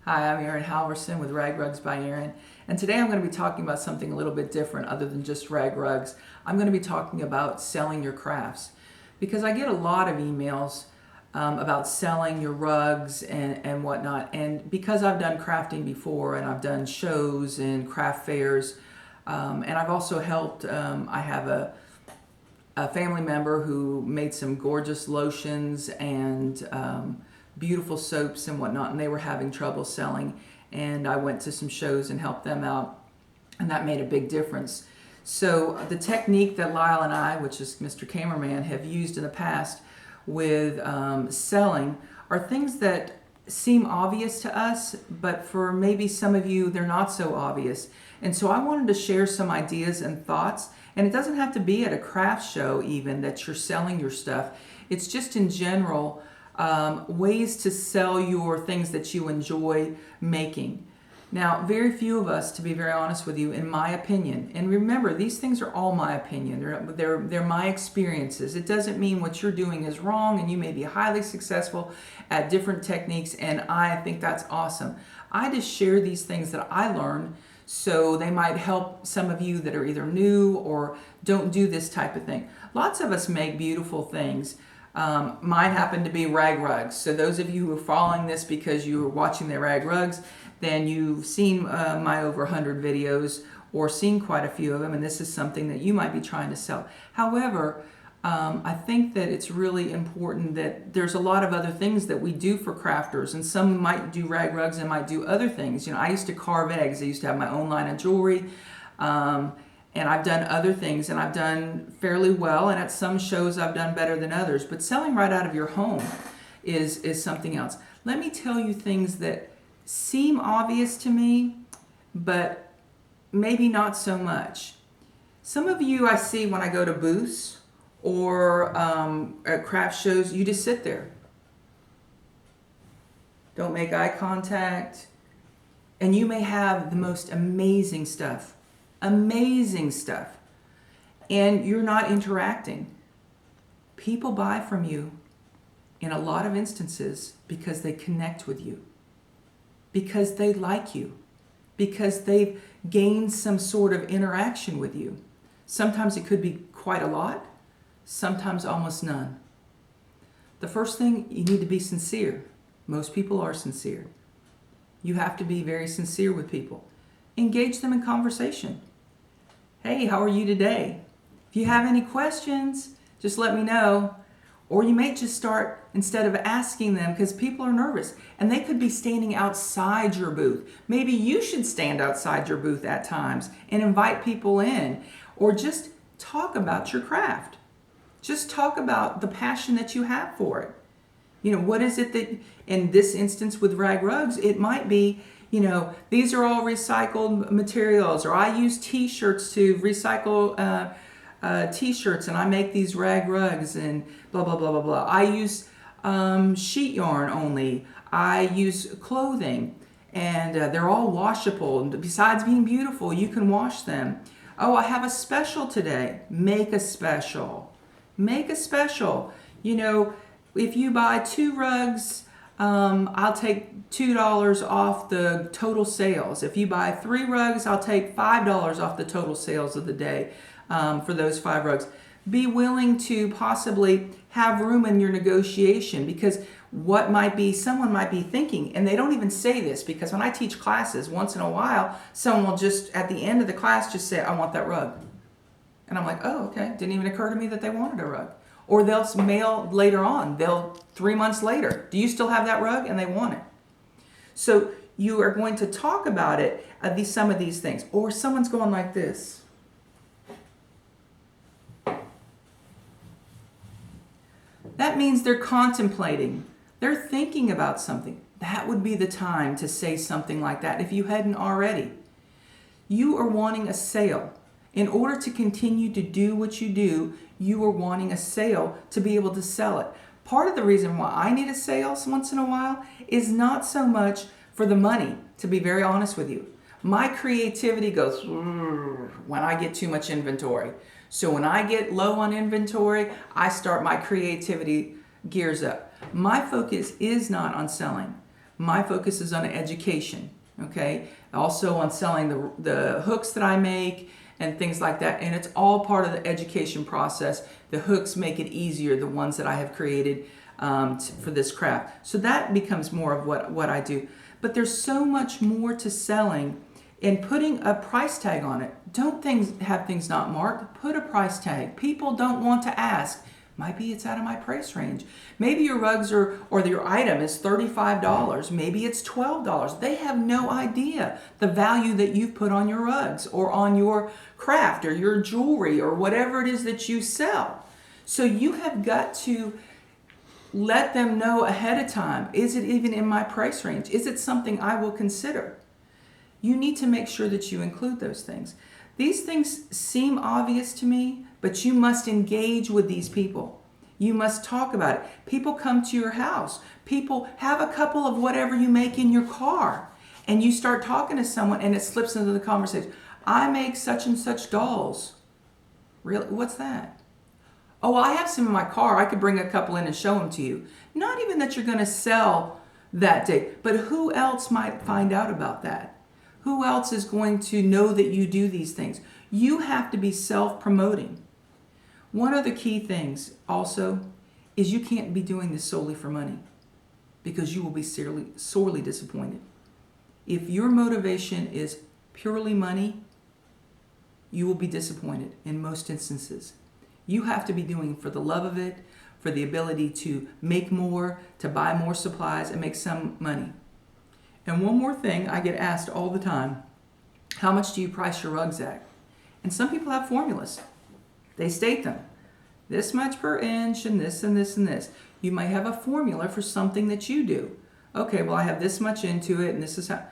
Hi, I'm Erin Halvorsen with Rag Rugs by Erin, and today I'm going to be talking about something a little bit different other than just rag rugs. I'm going to be talking about selling your crafts because I get a lot of emails about selling your rugs and whatnot, and because I've done crafting before and I've done shows and craft fairs, and I've also helped, I have a family member who made some gorgeous lotions and beautiful soaps and whatnot, and they were having trouble selling. And I went to some shows and helped them out, and that made a big difference. So the technique that Lyle and I, which is Mr. Cameraman, have used in the past with selling are things that seem obvious to us, but for maybe some of you, they're not so obvious. And so I wanted to share some ideas and thoughts, and it doesn't have to be at a craft show even that you're selling your stuff. It's just in general ways to sell your things that you enjoy making. Now, very few of us, to be very honest with you, in my opinion, and remember, these things are all my opinion. They're my experiences. It doesn't mean what you're doing is wrong, and you may be highly successful at different techniques, and I think that's awesome. I just share these things that I learned so they might help some of you that are either new or don't do this type of thing. Lots of us make beautiful things. Mine happen to be rag rugs. So those of you who are following this because you were watching the rag rugs, then you've seen my over 100 videos or seen quite a few of them, and this is something that you might be trying to sell. However, I think that it's really important that there's a lot of other things that we do for crafters, and some might do rag rugs and might do other things. You know, I used to carve eggs. I used to have my own line of jewelry. And I've done other things, and I've done fairly well, and at some shows I've done better than others. But selling right out of your home is something else. Let me tell you things that seem obvious to me, but maybe not so much. Some of you I see when I go to booths or at craft shows, you just sit there. Don't make eye contact. And you may have the most amazing stuff. Amazing stuff. And you're not interacting. People buy from you in a lot of instances because they connect with you, because they like you, because they've gained some sort of interaction with you. Sometimes it could be quite a lot, sometimes almost none. The first thing, you need to be sincere. Most people are sincere. You have to be very sincere with people. Engage them in conversation. Hey, how are you today? If you have any questions, just let me know. Or you may just start, instead of asking them, because people are nervous, and they could be standing outside your booth. Maybe you should stand outside your booth at times and invite people in, or just talk about your craft. Just talk about the passion that you have for it. You know, what is it that, in this instance with rag rugs, it might be, you know, these are all recycled materials, or I use t-shirts to recycle t-shirts, and I make these rag rugs, and blah, blah, blah, blah, blah. I use sheet yarn only. I use clothing, and they're all washable. And besides being beautiful, you can wash them. Oh, I have a special today. Make a special. Make a special. You know, if you buy 2 rugs, I'll take $2 off the total sales. If you buy 3 rugs, I'll take $5 off the total sales of the day for those 5 rugs. Be willing to possibly have room in your negotiation, because what might be, someone might be thinking, and they don't even say this, because when I teach classes, once in a while, someone will just, at the end of the class, just say, I want that rug. And I'm like, oh, okay. Didn't even occur to me that they wanted a rug. Or they'll mail later on. 3 months later, do you still have that rug? And they want it. So you are going to talk about it, some of these things. Or someone's going like this. That means they're contemplating. They're thinking about something. That would be the time to say something like that if you hadn't already. You are wanting a sale. In order to continue to do what you do, you are wanting a sale to be able to sell it. Part of the reason why I need a sale once in a while is not so much for the money, to be very honest with you. My creativity goes when I get too much inventory. So when I get low on inventory, my creativity gears up. My focus is not on selling. My focus is on education, okay? Also on selling the hooks that I make and things like that. And it's all part of the education process. The hooks make it easier, the ones that I have created for this craft. So that becomes more of what I do. But there's so much more to selling and putting a price tag on it. Don't have things not marked. Put a price tag. People don't want to ask. Maybe it's out of my price range. Maybe your rugs or your item is $35. Maybe it's $12. They have no idea the value that you've put on your rugs or on your craft or your jewelry or whatever it is that you sell. So you have got to let them know ahead of time. Is it even in my price range? Is it something I will consider? You need to make sure that you include those things. These things seem obvious to me, but you must engage with these people. You must talk about it. People come to your house. People have a couple of whatever you make in your car, and you start talking to someone and it slips into the conversation. I make such and such dolls. Really? What's that? Oh, I have some in my car. I could bring a couple in and show them to you. Not even that you're going to sell that day, but who else might find out about that? Who else is going to know that you do these things? You have to be self-promoting. One of the key things also is you can't be doing this solely for money, because you will be sorely disappointed. If your motivation is purely money, you will be disappointed in most instances. You have to be doing it for the love of it, for the ability to make more, to buy more supplies and make some money. And one more thing, I get asked all the time, how much do you price your rugs at? And some people have formulas. They state them. This much per inch and this and this and this. You might have a formula for something that you do. Okay, well I have this much into it and this is how.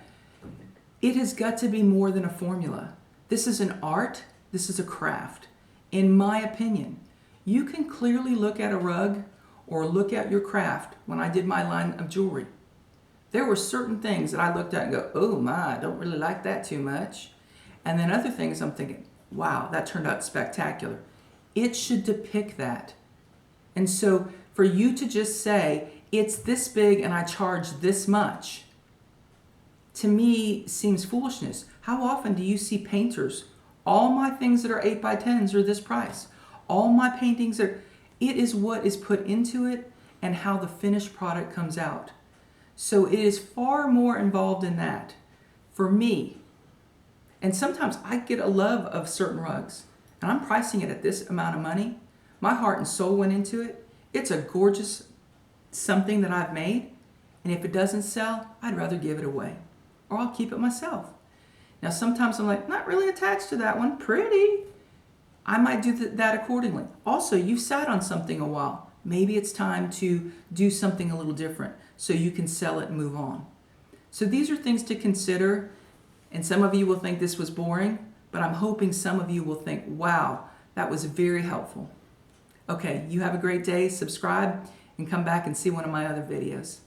It has got to be more than a formula. This is an art. This is a craft. In my opinion, you can clearly look at a rug or look at your craft. When I did my line of jewelry, there were certain things that I looked at and go, oh my, I don't really like that too much. And then other things I'm thinking, wow, that turned out spectacular. It should depict that. And so for you to just say, it's this big and I charge this much, to me seems foolishness. How often do you see painters, all my things that are 8x10s are this price. All my paintings are, it is what is put into it and how the finished product comes out. So it is far more involved in that for me. And sometimes I get a love of certain rugs and I'm pricing it at this amount of money. My heart and soul went into it. It's a gorgeous something that I've made. And if it doesn't sell, I'd rather give it away or I'll keep it myself. Now sometimes I'm like, not really attached to that one. Pretty. I might do that accordingly. Also, you've sat on something a while. Maybe it's time to do something a little different so you can sell it and move on. So these are things to consider, and some of you will think this was boring, but I'm hoping some of you will think, wow, that was very helpful. Okay, you have a great day. Subscribe and come back and see one of my other videos.